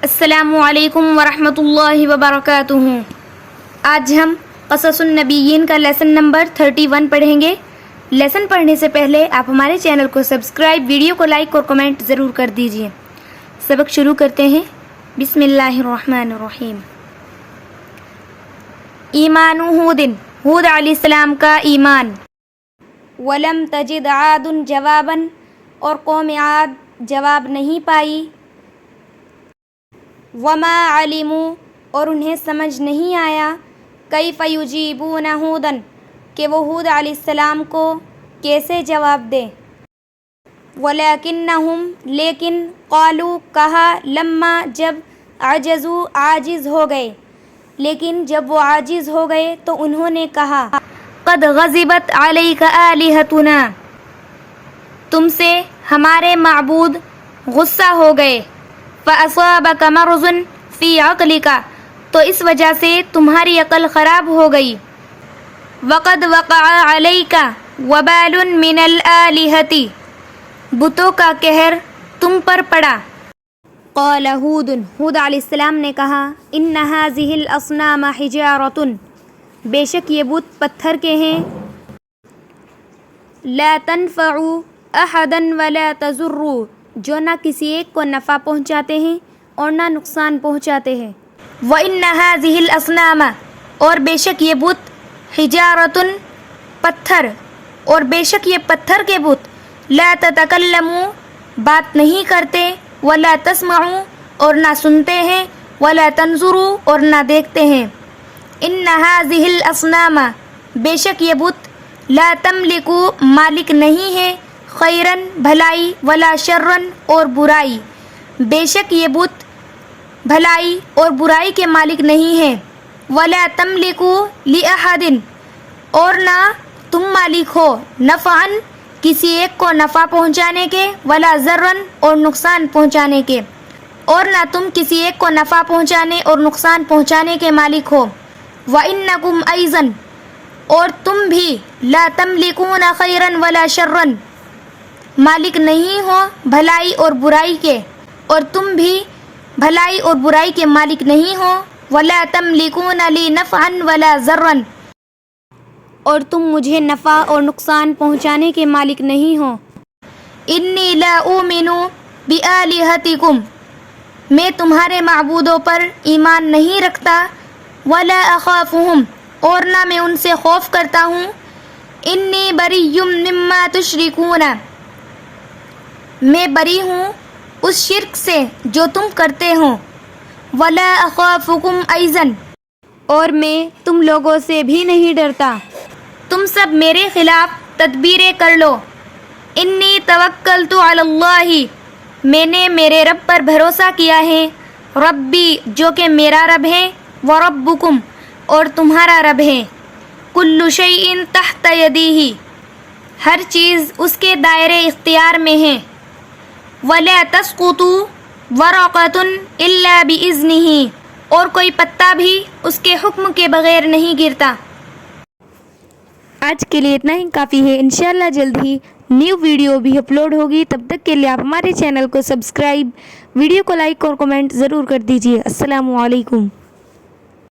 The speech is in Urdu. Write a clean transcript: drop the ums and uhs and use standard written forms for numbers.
السلام علیکم ورحمۃ اللہ وبرکاتہ۔ آج ہم قصص النبیین کا لیسن نمبر 31 پڑھیں گے۔ لیسن پڑھنے سے پہلے آپ ہمارے چینل کو سبسکرائب، ویڈیو کو لائک اور کمنٹ ضرور کر دیجیے۔ سبق شروع کرتے ہیں۔ بسم اللہ الرحمن الرحیم۔ ایمان ہود، ہود علیہ السلام کا ایمان۔ ولم تجد عاد جوابا، اور قوم عاد جواب نہیں پائی۔ وما علموا، اور انہیں سمجھ نہیں آیا، کیف یجیبون ہودا، کہ وہ ہود علیہ السلام کو کیسے جواب دے۔ ولکنہم، لیکن، قالوا، کہا، لما، جب، عجزوا، عاجز ہو گئے، لیکن جب وہ عاجز ہو گئے تو انہوں نے کہا، قد غضبت علیک آلہتنا، تم سے ہمارے معبود غصہ ہو گئے۔ فَأَصَابَكَ مَرْضٌ فِي عَقْلِكَ، تو اس وجہ سے تمہاری عقل خراب ہو گئی۔ وَقَدْ وَقَعَ عَلَيْكَ وَبَالٌ مِّنَ الْآلِهَةِ، بتوں کا قہر تم پر پڑا۔ قال ہود، ہود علیہ السلام نے کہا، ان هذه الاصنام حجارة، بے شک یہ بت پتھر کے ہیں، لا تنفع احدا ولا تضر، جو نہ کسی ایک کو نفع پہنچاتے ہیں اور نہ نقصان پہنچاتے ہیں۔ وَإِنَّ هَذِهِ الْأَصْنَامَ، اور بے شک یہ بت، حِجَارَةٌ، پتھر، اور بے شک یہ پتھر کے بت، لا تَتَكَلَّمُ، بات نہیں کرتے، وَلَا تَسْمَعُ، اور نہ سنتے ہیں، وَلَا تَنظُرُ، اور نہ دیکھتے ہیں۔ إِنَّ هَذِهِ الْأَصْنَامَ، بے شک یہ بت، لا تملک، مالک نہیں ہے، خیرن، بھلائی، ولا شرن، اور برائی، بے شک یہ بت بھلائی اور برائی کے مالک نہیں ہے۔ ولا تملک لأحد، اور نہ تم مالک ہو، نفعن، کسی ایک کو نفع پہنچانے کے، ولا ضرن، اور نقصان پہنچانے کے، اور نہ تم کسی ایک کو نفع پہنچانے اور نقصان پہنچانے کے مالک ہو۔ وَإِنَّكُمْ أَيْضًا، اور تم بھی، لا تملکون خیرن ولا شرن، مالک نہیں ہو بھلائی اور برائی کے، اور تم بھی بھلائی اور برائی کے مالک نہیں ہو۔ ولا تملکون لی نفعا ولا ضرا، اور تم مجھے نفع اور نقصان پہنچانے کے مالک نہیں ہو۔ انی لا اؤمن بآلہتکم، میں تمہارے معبودوں پر ایمان نہیں رکھتا۔ ولا اخافہم، اور نہ میں ان سے خوف کرتا ہوں۔ انی بری مما تشرکون، میں بری ہوں اس شرک سے جو تم کرتے ہو۔ ولا اخافکم ایضا، اور میں تم لوگوں سے بھی نہیں ڈرتا۔ تم سب میرے خلاف تدبیریں کر لو۔ انی توکلت علی اللہ، میں نے میرے رب پر بھروسہ کیا ہے۔ ربی، جو کہ میرا رب ہے، وربکم، اور تمہارا رب ہے۔ کل شیء تحت یدیہ، ہر چیز اس کے دائرے اختیار میں ہے۔ ولا تسقط ورقۃ الا باذنہ، اور کوئی پتا بھی اس کے حکم کے بغیر نہیں گرتا۔ آج کے لیے اتنا ہی کافی ہے۔ انشاءاللہ جلد ہی نیو ویڈیو بھی اپلوڈ ہوگی، تب تک کے لیے آپ ہمارے چینل کو سبسکرائب، ویڈیو کو لائک اور کمنٹ ضرور کر دیجیے۔ السلام علیکم۔